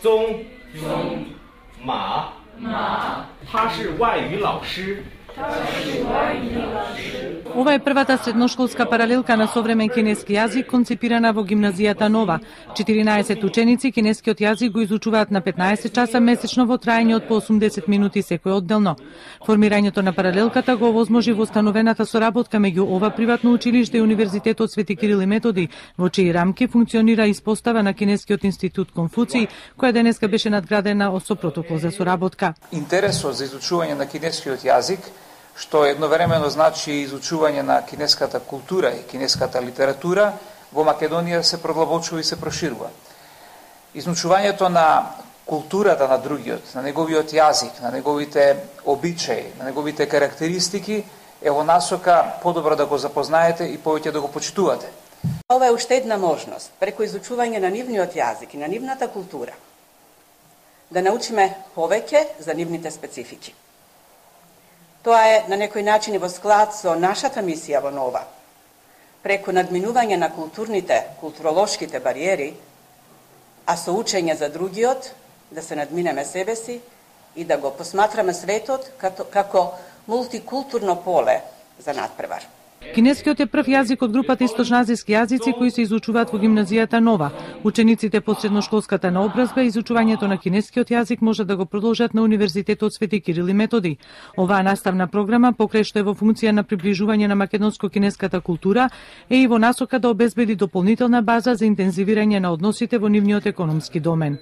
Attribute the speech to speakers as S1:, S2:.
S1: 宗马他是外语老师
S2: Ова е првата средношколска паралелка на современ кинески јазик концепирана во гимназијата Нова. 14 ученици кинескиот јазик го изучуваат на 15 часа месечно во траење од по 80 минути секој одделно. Формирањето на паралелката го овозможи востановената соработка меѓу ова приватно училиште и Универзитетот Свети Кирил и Методи, во чии рамки функционира испостава на Кинескиот институт Конфуци, која денеска беше надградена со протокол за соработка.
S3: Интересот за изучување на кинескиот јазик, што едновремено значи изучување на кинеската култура и кинеската литература, во Македонија се продлабочува и се проширува. Изучувањето на културата на другиот, на неговиот јазик, на неговите обичаи, на неговите карактеристики, е во насока подобро да го запознаете и повеќе да го почитувате.
S4: Ова е уште една можност, преку изучување на нивниот јазик и на нивната култура, да научиме повеќе за нивните специфики. Тоа е на некој начин и во склад со нашата мисија во Нова. Преку надминување на културолошките бариери, а со учење за другиот, да се надминеме себе си и да го посматраме светот како мултикултурно поле за надпревар.
S2: Кинескиот е прв јазик од групата источноазијски јазици кои се изучуваат во гимназијата Нова. Учениците по средношколската наобразба изучувањето на кинескиот јазик може да го продолжат на Универзитетот Свети Кирил и Методи. Оваа наставна програма, покрај што е во функција на приближување на македонско-кинеската култура, е и во насока да обезбеди дополнителна база за интензивирање на односите во нивниот економски домен.